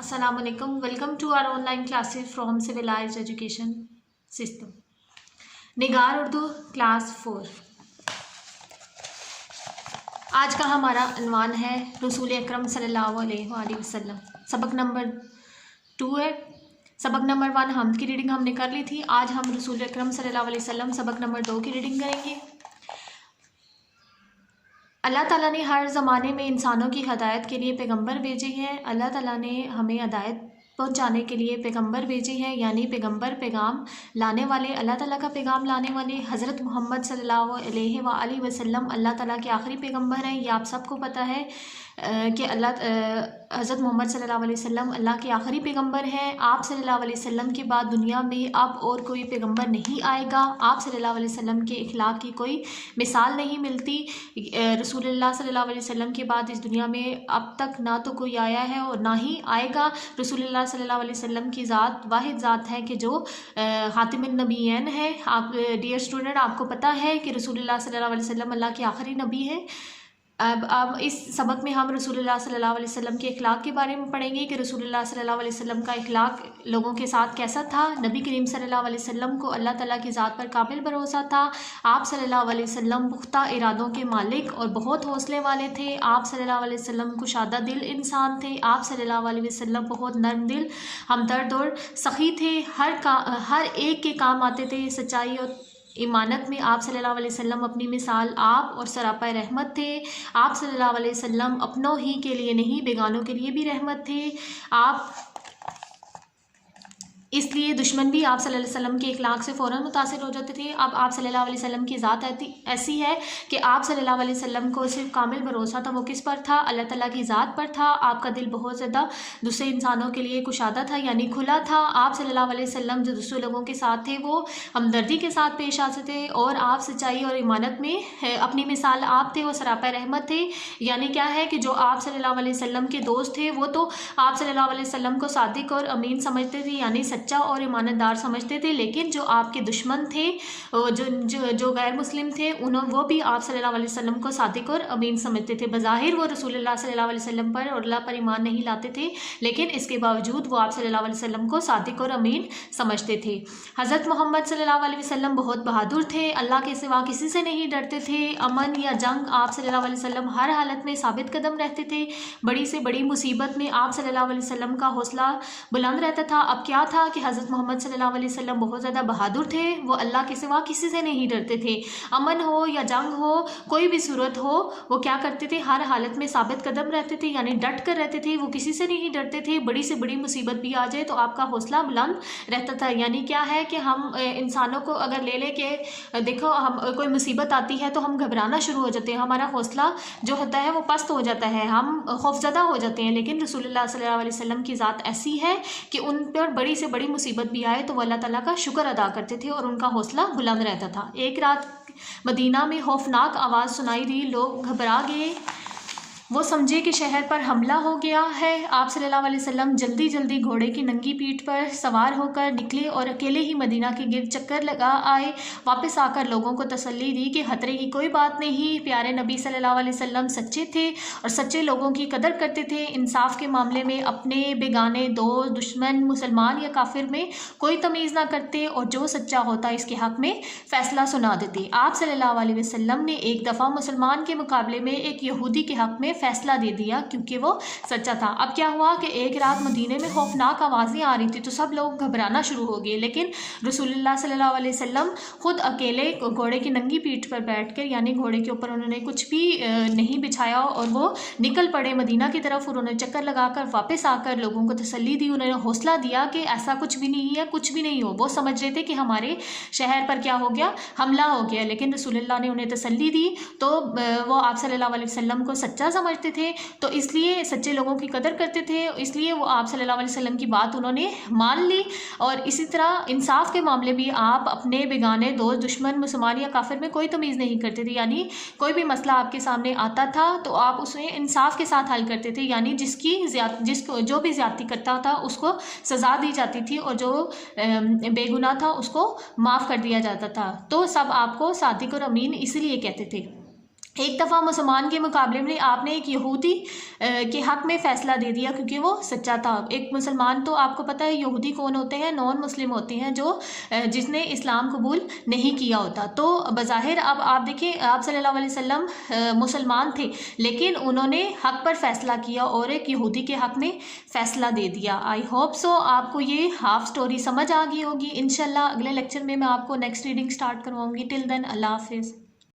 Assalamu alaikum. Welcome to our online classes from Civilized Education System. Nigar Urdu class 4। आज का हमारा अनवान है रसूल अकरम सल्लल्लाहु अलैहि वसल्लम। सबक नंबर 2 है। सबक नंबर 1 हमद की रीडिंग हमने कर ली थी। आज हम रसूल अकरम सल्लल्लाहु अलैहि वसल्लम सबक नंबर 2 की रीडिंग करेंगे। अल्लाह ताला ने हर ज़माने में इंसानों की हदायत के लिए पैगंबर भेजे हैं। अल्लाह ताला ने हमें हदायत पहुंचाने के लिए पैगंबर भेजे हैं, यानी पैगंबर पैगाम लाने वाले, अल्लाह ताला का पैगाम लाने वाले हज़रत मोहम्मद सल्लल्लाहु अलैहि वसल्लम अल्लाह ताला के आखिरी पैगंबर हैं। ये आप सबको पता है कि हज़रत मोहम्मद सल्लल्लाहु अलैहि वसल्लम अल्लाह के आखिरी पैगंबर हैं। आप सल्लल्लाहु अलैहि वसल्लम के बाद दुनिया में अब और कोई पैगंबर नहीं आएगा। आप सल्लल्लाहु अलैहि वसल्लम के इखलाक की कोई मिसाल नहीं मिलती। रसूलुल्लाह सल्लल्लाहु अलैहि वसल्लम के बाद इस दुनिया में अब तक ना तो कोई आया है और ना ही आएगा। रसूलुल्लाह सल्लल्लाहु अलैहि वसल्लम की ज़ात वाहिद ज़ात है कि जो ख़ातिमुन नबिय्यीन है। आप डियर स्टूडेंट, आपको पता है कि रसूलुल्लाह सल्लल्लाहु अलैहि वसल्लम अल्लाह के आखिरी नबी है। अब इस सबक में हम रसूलुल्लाह सल्लल्लाहु अलैहि वसल्लम के इखलाक के बारे में पढ़ेंगे कि रसूलुल्लाह सल्लल्लाहु अलैहि वसल्लम का इखलाक लोगों के साथ कैसा था। नबी करीम सल्लल्लाहु अलैहि वसल्लम को अल्लाह ताला की ज़ात पर काबिल भरोसा था। आप सल्लल्लाहु अलैहि वसल्लम पुख्ता इरादों के मालिक और बहुत हौसले वाले थे। आप सल्लल्लाहु अलैहि वसल्लम कुशादा दिल इंसान थे। आप सल्लल्लाहु अलैहि वसल्लम बहुत नर्म दिल, हमदर्द और सखी थे। हर एक के काम आते थे। सच्चाई और ईमानत में आप सल्लल्लाहु अलैहि वसल्लम अपनी मिसाल आप और सरापा रहमत थे। आप सल्लल्लाहु अलैहि वसल्लम अपनों ही के लिए नहीं बेगानों के लिए भी रहमत थे। आप इसलिए दुश्मन भी आप सल्लल्लाहु अलैहि वसल्लम के इखलाक से फ़ौरन मुतासिर हो जाते थे। अब आप सल्लल्लाहु अलैहि वसल्लम की ज़ात ऐसी है कि आप सल्लल्लाहु अलैहि वसल्लम को सिर्फ कामिल भरोसा था। वो किस पर था? अल्लाह ताला की ज़ात पर था। आपका दिल बहुत ज़्यादा दूसरे इंसानों के लिए कुशादा था, यानी खुला था। आप सल्लल्लाहु अलैहि वसल्लम जो दूसरे लोगों के साथ थे वो हमदर्दी के साथ पेश आते थे और आप सच्चाई और ईमानत में अपनी मिसाल आप थे और सरापा रहमत थे। यानी क्या है कि जो आप सल्लल्लाहु अलैहि वसल्लम के दोस्त थे वो तो आप सल्लल्लाहु अलैहि वसल्लम को सादिक और अमीन समझते थे, यानी सच्चा और ईमानदार समझते थे। लेकिन जो आपके दुश्मन थे, जो गैर मुस्लिम थे, वो भी आप सल्लल्लाहु अलैहि वसल्लम को सादिक और अमीन समझते थे। बज़ाहिर वो रसूलुल्लाह सल्लल्लाहु अलैहि वसल्लम पर और अल्लाह पर ईमान नहीं लाते थे, लेकिन इसके बावजूद वो आप सल्लल्लाहु अलैहि वसल्लम को सादिक और अमीन समझते थे। हज़रत मोहम्मद सल्लल्लाहु अलैहि वसल्लम बहुत बहादुर थे। अल्लाह के सिवा किसी से नहीं डरते थे। अमन या जंग आप सल्लल्लाहु अलैहि वसल्लम हर हालत में साबित कदम रहते थे। बड़ी से बड़ी मुसीबत में आप सल्लल्लाहु अलैहि वसल्लम का हौसला बुलंद रहता था। अब क्या था कि हज़रत मोहम्मद सल्लल्लाहु अलैहि वसल्लम बहुत ज़्यादा बहादुर थे। वो अल्लाह के सिवा किसी से नहीं डरते थे। अमन हो या जंग हो, कोई भी सूरत हो, वो क्या करते थे? हर हालत में साबित कदम रहते थे, यानी डट कर रहते थे। वो किसी से नहीं डरते थे। बड़ी से बड़ी मुसीबत भी आ जाए तो आपका हौसला बुलंद रहता था। यानी क्या है कि हम इंसानों को अगर ले के देखो, हम कोई मुसीबत आती है तो हम घबराना शुरू हो जाते हैं। हमारा हौसला जो होता है वो पस्त हो जाता है, हम खौफजदा हो जाते हैं। लेकिन रसूलुल्लाह सल्लल्लाहु अलैहि वसल्लम की ज़ात ऐसी है कि उन पर बड़ी से बड़ी मुसीबत भी आए तो वो अल्लाह ताला का शुक्र अदा करते थे और उनका हौसला बुलंद रहता था। एक रात मदीना में खौफनाक आवाज़ सुनाई दी। लोग घबरा गए। वो समझे कि शहर पर हमला हो गया है। आप सल्लल्लाहु अलैहि वसल्लम जल्दी जल्दी घोड़े की नंगी पीठ पर सवार होकर निकले और अकेले ही मदीना के गिर्द चक्कर लगा आए। वापस आकर लोगों को तसल्ली दी कि खतरे की कोई बात नहीं। प्यारे नबी सल्लल्लाहु अलैहि वसल्लम सच्चे थे और सच्चे लोगों की कदर करते थे। इंसाफ के मामले में अपने बेगाने, दोस्त, दुश्मन, मुसलमान या काफिर में कोई तमीज़ ना करते और जो सच्चा होता इसके हक़ में फ़ैसला सुना देते। आप सल्लल्लाहु अलैहि वसल्लम ने एक दफ़ा मुसलमान के मुकाबले में एक यहूदी के हक़ में फैसला दे दिया क्योंकि वो सच्चा था। अब क्या हुआ कि एक रात मदीने में खौफनाक आवाज़ें आ रही थी तो सब लोग घबराना शुरू हो गए। लेकिन रसूलुल्लाह सल्लल्लाहु अलैहि वसल्लम खुद अकेले घोड़े की नंगी पीठ पर बैठकर, यानी घोड़े के ऊपर उन्होंने कुछ भी नहीं बिछाया और वो निकल पड़े मदीना की तरफ। उन्होंने चक्कर लगाकर वापस आकर लोगों को तसल्ली दी, उन्होंने हौसला दिया कि ऐसा कुछ भी नहीं है, कुछ भी नहीं हो। वो समझ रहे थे कि हमारे शहर पर क्या हो गया? हमला हो गया। लेकिन रसूलुल्लाह ने उन्हें तसल्ली दी तो वो आप सल्लल्लाहु अलैहि वसल्लम को सच्चा समझते थे, तो इसलिए सच्चे लोगों की कदर करते थे, इसलिए वो आप सल्लल्लाहु अलैहि वसल्लम की बात उन्होंने मान ली। और इसी तरह इंसाफ के मामले भी आप अपने बेगाने, दोस्त, दुश्मन, मुसलमान या काफिर में कोई तमीज़ नहीं करते थे। यानी कोई भी मसला आपके सामने आता था तो आप उसे इंसाफ के साथ हल करते थे, यानी जिसको जो भी ज़्यादती करता था उसको सज़ा दी जाती थी और जो बेगुनाह था उसको माफ़ कर दिया जाता था। तो सब आपको सादिक और अमीन इसीलिए कहते थे। एक दफ़ा मुसलमान के मुकाबले में आपने एक यहूदी के हक़ में फ़ैसला दे दिया क्योंकि वो सच्चा था। एक मुसलमान, तो आपको पता है यहूदी कौन होते हैं, नॉन मुस्लिम होते हैं, जो जिसने इस्लाम कबूल नहीं किया होता। तो बज़ाहिर अब आप देखिए आप सल्लल्लाहु अलैहि वसल्लम मुसलमान थे, लेकिन उन्होंने हक़ पर फ़ैसला किया और एक यहूदी के हक़ में फ़ैसला दे दिया। आई होप सो आपको ये हाफ़ स्टोरी समझ आ गई होगी। इंशाल्लाह अगले लेक्चर में मैं आपको नेक्स्ट रीडिंग स्टार्ट करवाऊँगी। टिल देन अल्लाह हाफ़िज़।